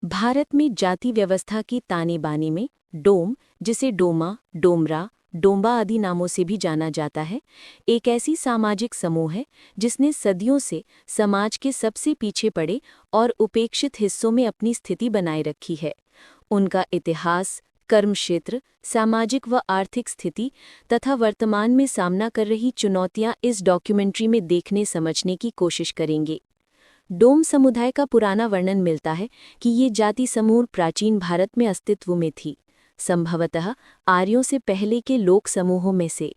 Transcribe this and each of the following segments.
भारत में जाति व्यवस्था की ताने-बाने में डोम, जिसे डोमा, डोमरा, डोम्बा आदि नामों से भी जाना जाता है, एक ऐसी सामाजिक समूह है जिसने सदियों से समाज के सबसे पीछे पड़े और उपेक्षित हिस्सों में अपनी स्थिति बनाए रखी है। उनका इतिहास, कर्मक्षेत्र, सामाजिक व आर्थिक स्थिति तथा वर्तमान में सामना कर रही चुनौतियां इस डॉक्यूमेंट्री में देखने समझने की कोशिश करेंगे। डोम समुदाय का पुराना वर्णन मिलता है कि ये जाति समूह प्राचीन भारत में अस्तित्व में थी, संभवतः आर्यों से पहले के लोक समूहों में से।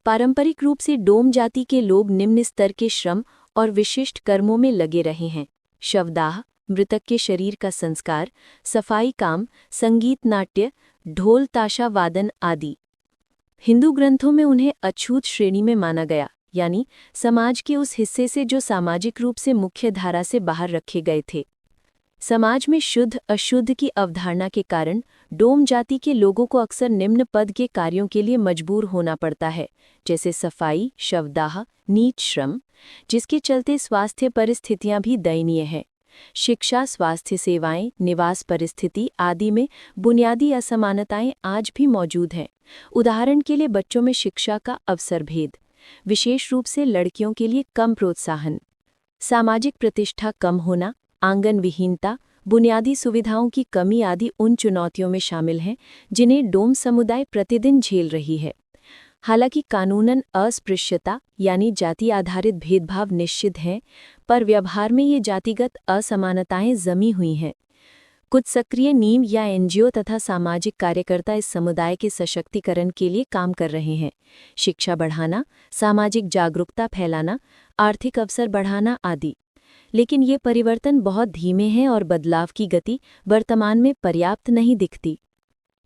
पारंपरिक रूप से डोम जाति के लोग निम्न स्तर के श्रम और विशिष्ट कर्मों में लगे रहे हैं: शवदाह, मृतक के शरीर का संस्कार, सफाई काम, संगीत नाट्य, ढोल ताशा वादन आदि। हिंदू ग्रंथों में उन्हें अछूत श्रेणी में माना गया, यानी समाज के उस हिस्से से जो सामाजिक रूप से मुख्य धारा से बाहर रखे गए थे। समाज में शुद्ध अशुद्ध की अवधारणा के कारण डोम जाति के लोगों को अक्सर निम्न पद के कार्यों के लिए मजबूर होना पड़ता है, जैसे सफाई, शवदाह, नीच श्रम, जिसके चलते स्वास्थ्य परिस्थितियां भी दयनीय हैं। शिक्षा, स्वास्थ्य सेवाएं, निवास परिस्थिति आदि में बुनियादी असमानताएं आज भी मौजूद हैं। उदाहरण के लिए बच्चों में शिक्षा का अवसर भेद, विशेष रूप से लड़कियों के लिए कम प्रोत्साहन, सामाजिक प्रतिष्ठा कम होना, आंगन विहीनता, बुनियादी सुविधाओं की कमी आदि उन चुनौतियों में शामिल हैं जिन्हें डोम समुदाय प्रतिदिन झेल रही है। हालांकि कानूनन अस्पृश्यता यानी जाति आधारित भेदभाव निश्चित हैं, पर व्यवहार में ये जातिगत असमानताएं जमी हुई हैं। कुछ सक्रिय नीम या एनजीओ तथा सामाजिक कार्यकर्ता इस समुदाय के सशक्तिकरण के लिए काम कर रहे हैं: शिक्षा बढ़ाना, सामाजिक जागरूकता फैलाना, आर्थिक अवसर बढ़ाना आदि। लेकिन ये परिवर्तन बहुत धीमे हैं और बदलाव की गति वर्तमान में पर्याप्त नहीं दिखती।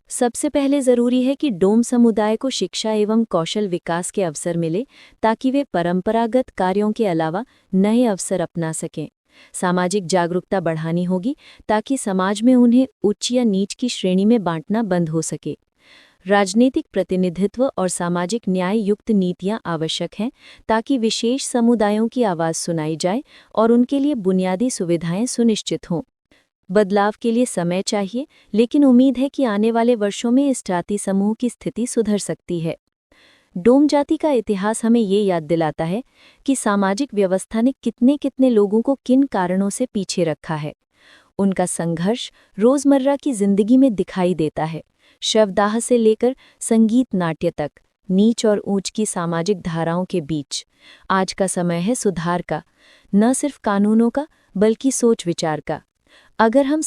सबसे पहले जरूरी है कि डोम समुदाय को शिक्षा एवं कौशल विकास के अवसर मिले, ताकि वे परंपरागत कार्यों के अलावा नए अवसर अपना सकें। सामाजिक जागरूकता बढ़ानी होगी ताकि समाज में उन्हें उच्च या नीच की श्रेणी में बांटना बंद हो सके। राजनीतिक प्रतिनिधित्व और सामाजिक न्याय युक्त नीतियां आवश्यक हैं ताकि विशेष समुदायों की आवाज़ सुनाई जाए और उनके लिए बुनियादी सुविधाएं सुनिश्चित हों। बदलाव के लिए समय चाहिए, लेकिन उम्मीद है कि आने वाले वर्षों में इस जाति समूह की स्थिति सुधर सकती है। डोम जाति का इतिहास हमें ये याद दिलाता है कि सामाजिक व्यवस्था ने कितने कितने लोगों को किन कारणों से पीछे रखा है। उनका संघर्ष रोजमर्रा की जिंदगी में दिखाई देता है, शवदाह से लेकर संगीत नाट्य तक, नीच और ऊंच की सामाजिक धाराओं के बीच। आज का समय है सुधार का, न सिर्फ कानूनों का बल्कि सोच विचार का। अगर हम